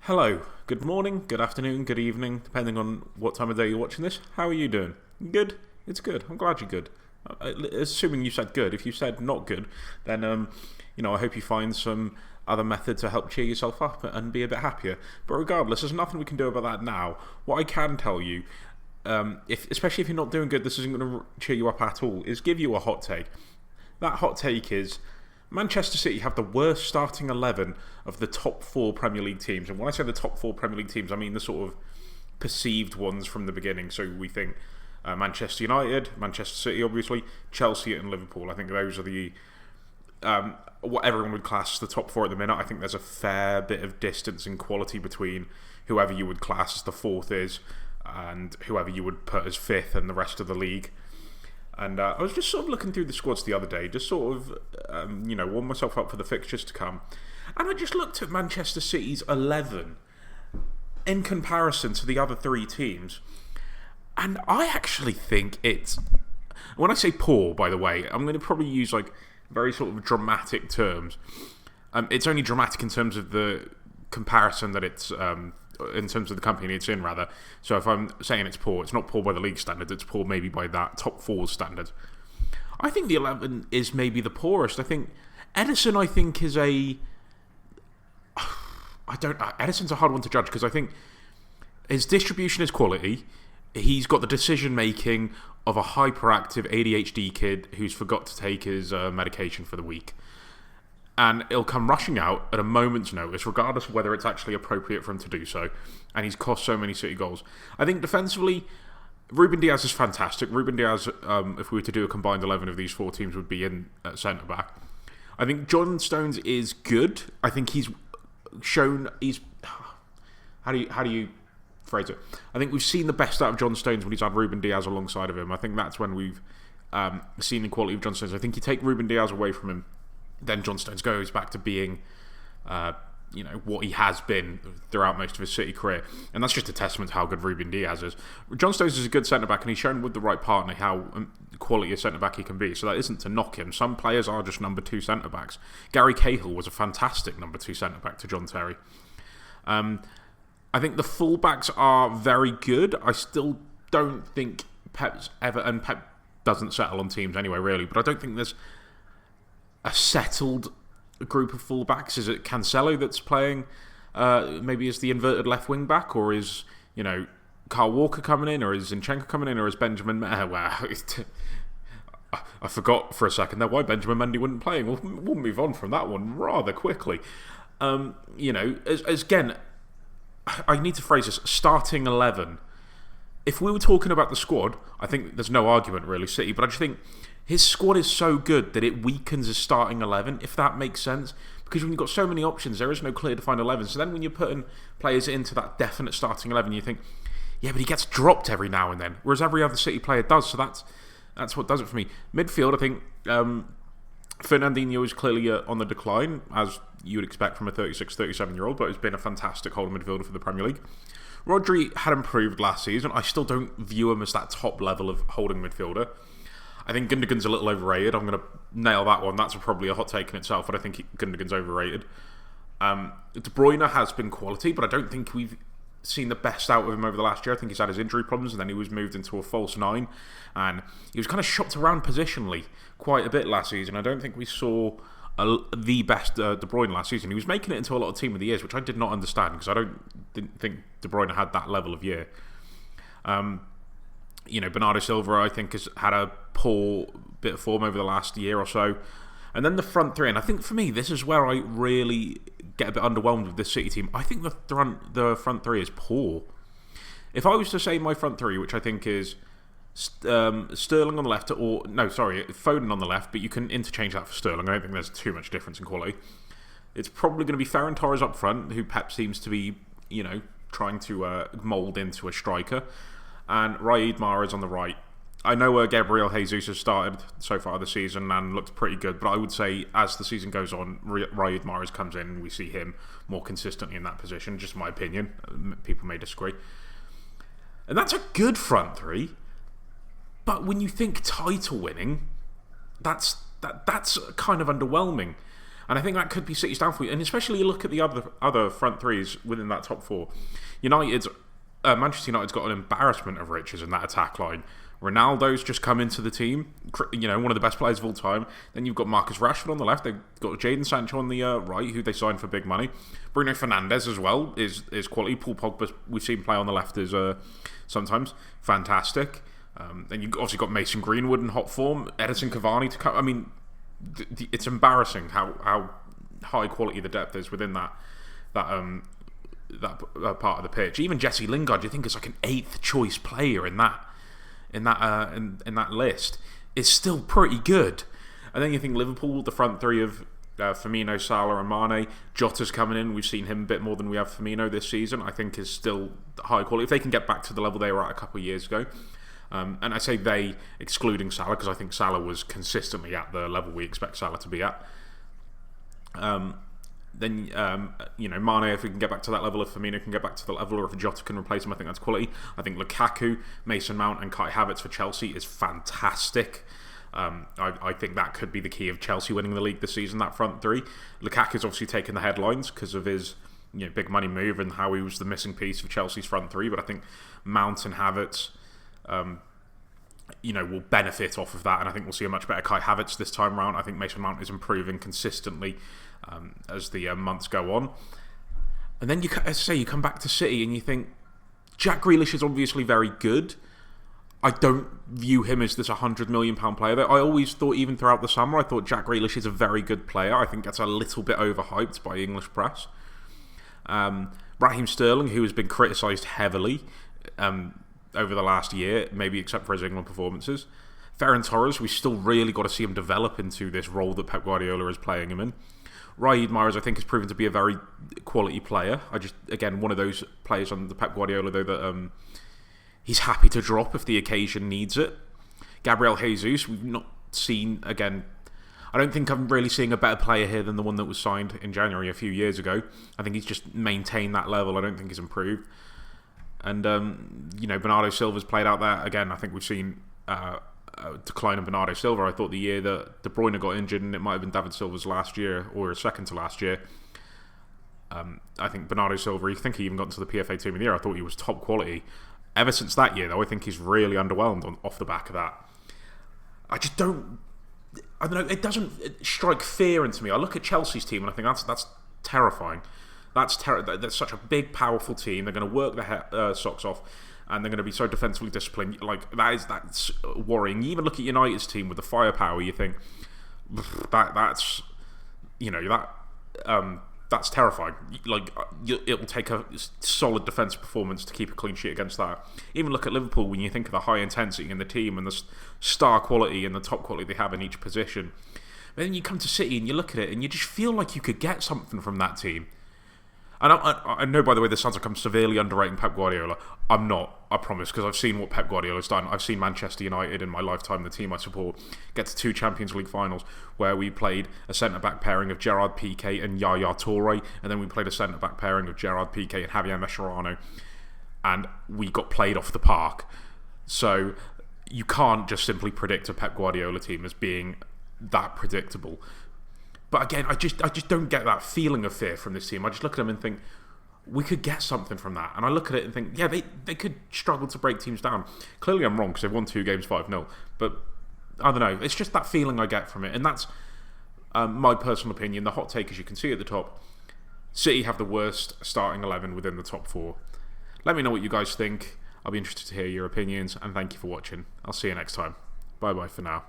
Hello, good morning, good afternoon, good evening, depending on what time of day you're watching this. How are you doing? Good? It's good. I'm glad you're good. Assuming you said good. If you said not good, then I hope you find some other method to help cheer yourself up and be a bit happier. But regardless, there's nothing we can do about that now. What I can tell you, especially if you're not doing good, this isn't going to cheer you up at all, is give you a hot take. That hot take is Manchester City have the worst starting 11 of the top four Premier League teams. And when I say the top four Premier League teams, I mean the sort of perceived ones from the beginning. So we think Manchester United, Manchester City, obviously, Chelsea and Liverpool. I think those are the what everyone would class as the top four at the minute. I think there's a fair bit of distance in quality between whoever you would class as the fourth is and whoever you would put as fifth and the rest of the league. And I was just sort of looking through the squads the other day, just sort of, warm myself up for the fixtures to come. And I just looked at Manchester City's 11 in comparison to the other three teams. And I actually think it's... When I say poor, by the way, I'm going to probably use like very sort of dramatic terms. It's only dramatic in terms of the comparison that it's... in terms of the company it's in, rather. So if I'm saying it's poor, it's not poor by the league standards, it's poor maybe by that top four standard. I think the 11 is maybe the poorest. I think Edison, is a... Edison's a hard one to judge because I think his distribution is quality. He's got the decision-making of a hyperactive ADHD kid who's forgot to take his medication for the week. And he'll come rushing out at a moment's notice, regardless of whether it's actually appropriate for him to do so. And he's cost so many City goals. I think defensively, Ruben Diaz is fantastic. Ruben Diaz, if we were to do a combined 11 of these four teams, would be in at centre-back. I think John Stones is good. I think he's shown... How do you phrase it? I think we've seen the best out of John Stones when he's had Ruben Diaz alongside of him. I think that's when we've seen the quality of John Stones. I think you take Ruben Diaz away from him, then John Stones goes back to being, what he has been throughout most of his City career. And that's just a testament to how good Ruben Diaz is. John Stones is a good centre-back, and he's shown with the right partner how quality a centre-back he can be. So that isn't to knock him. Some players are just number two centre-backs. Gary Cahill was a fantastic number two centre-back to John Terry. I think the full-backs are very good. I still don't think Pep doesn't settle on teams anyway, really. But I don't think there's a settled group of fullbacks. Is it Cancelo that's playing maybe as the inverted left wing back, or is Kyle Walker coming in, or is Zinchenko coming in, or is Benjamin Mendy? I forgot for a second there why Benjamin Mendy wouldn't play. We'll move on from that one rather quickly. Again, I need to phrase this: starting 11. If we were talking about the squad, I think there's no argument really, City, but I just think his squad is so good that it weakens his starting 11, if that makes sense. Because when you've got so many options, there is no clear defined 11. So then when you're putting players into that definite starting 11, you think, yeah, but he gets dropped every now and then, whereas every other City player does. So that's what does it for me. Midfield, I think Fernandinho is clearly on the decline, as you would expect from a 36, 37-year-old, but has been a fantastic holding midfielder for the Premier League. Rodri had improved last season. I still don't view him as that top level of holding midfielder. I think Gundogan's a little overrated. I'm going to nail that one. That's probably a hot take in itself, but I think Gundogan's overrated. De Bruyne has been quality, but I don't think we've seen the best out of him over the last year. I think he's had his injury problems, and then he was moved into a false nine, and he was kind of shopped around positionally quite a bit last season. I don't think we saw the best De Bruyne last season. He was making it into a lot of Team of the Years, which I did not understand, because didn't think De Bruyne had that level of year. Bernardo Silva, I think, has had a poor bit of form over the last year or so. And then the front three, and I think for me, this is where I really get a bit underwhelmed with this City team. I think the front three is poor. If I was to say my front three, which I think is Sterling on the left, Foden on the left, but you can interchange that for Sterling. I don't think there's too much difference in quality. It's probably going to be Ferran Torres up front, who Pep seems to be, trying to mould into a striker. And Riyad Mahrez on the right. I know Gabriel Jesus has started so far this season and looked pretty good, but I would say as the season goes on, Riyad Mahrez comes in and we see him more consistently in that position. Just my opinion. People may disagree. And that's a good front three. But when you think title winning, that's kind of underwhelming. And I think that could be City's downfall. And especially you look at the other front threes within that top four. Manchester United's got an embarrassment of riches in that attack line. Ronaldo's just come into the team, one of the best players of all time. Then you've got Marcus Rashford on the left. They've got Jadon Sancho on the right, who they signed for big money. Bruno Fernandes as well is quality. Paul Pogba, we've seen play on the left, is sometimes fantastic. Then you've obviously got Mason Greenwood in hot form. Edinson Cavani to come. I mean, it's embarrassing how high quality the depth is within that part of the pitch. Even Jesse Lingard, you think is like an 8th choice player in that list, is still pretty good. And then you think Liverpool, the front three of Firmino, Salah and Mane. Jota's coming in. We've seen him a bit more than we have Firmino this season. I think is still high quality. If they can get back to the level they were at a couple of years ago, and I say they, excluding Salah, because I think Salah was consistently at the level we expect Salah to be at. Then Mane, if we can get back to that level, if Firmino can get back to the level, or if Jota can replace him, I think that's quality. I think Lukaku, Mason Mount and Kai Havertz for Chelsea is fantastic. I think that could be the key of Chelsea winning the league this season, that front three. Lukaku's obviously taken the headlines because of his big money move and how he was the missing piece of Chelsea's front three, but I think Mount and Havertz will benefit off of that, and I think we'll see a much better Kai Havertz this time around. I think Mason Mount is improving consistently as the months go on. And then you come back to City and you think Jack Grealish is obviously very good. I don't view him as this £100 million player. I always thought, even throughout the summer, I thought Jack Grealish is a very good player. I think that's a little bit overhyped by English press. Raheem Sterling, who has been criticised heavily over the last year, maybe except for his England performances. Ferran Torres, we still really got to see him develop into this role that Pep Guardiola is playing him in. Riyad Mahrez, I think, has proven to be a very quality player. Again, one of those players on the Pep Guardiola, though, that he's happy to drop if the occasion needs it. Gabriel Jesus, we've not seen, again, I don't think I'm really seeing a better player here than the one that was signed in January a few years ago. I think he's just maintained that level. I don't think he's improved. And, Bernardo Silva's played out there. Again, I think we've seen a decline in Bernardo Silva. I thought the year that De Bruyne got injured, and it might have been David Silva's last year, or second to last year, I think Bernardo Silva, I think he even got into the PFA Team of the Year. I thought he was top quality. Ever since that year, though, I think he's really underwhelmed off the back of that. I don't know, it doesn't strike fear into me. I look at Chelsea's team and I think that's terrifying. That's such a big, powerful team. They're going to work their socks off, and they're going to be so defensively disciplined. Like that's worrying. You even look at United's team with the firepower. You think that's terrifying. Like it will take a solid defence performance to keep a clean sheet against that. Even look at Liverpool when you think of the high intensity in the team and the star quality and the top quality they have in each position. But then you come to City and you look at it and you just feel like you could get something from that team. And I know, by the way, this sounds like I'm severely underrating Pep Guardiola. I'm not, I promise, because I've seen what Pep Guardiola's done. I've seen Manchester United in my lifetime, the team I support, get to 2 Champions League finals where we played a centre-back pairing of Gerard Piqué and Yaya Touré, and then we played a centre-back pairing of Gerard Piqué and Javier Mascherano, and we got played off the park. So you can't just simply predict a Pep Guardiola team as being that predictable. But again, I just don't get that feeling of fear from this team. I just look at them and think, we could get something from that. And I look at it and think, yeah, they could struggle to break teams down. Clearly I'm wrong because they've won 2 games 5-0. But I don't know. It's just that feeling I get from it. And that's my personal opinion. The hot take, as you can see at the top, City have the worst starting 11 within the top 4. Let me know what you guys think. I'll be interested to hear your opinions. And thank you for watching. I'll see you next time. Bye-bye for now.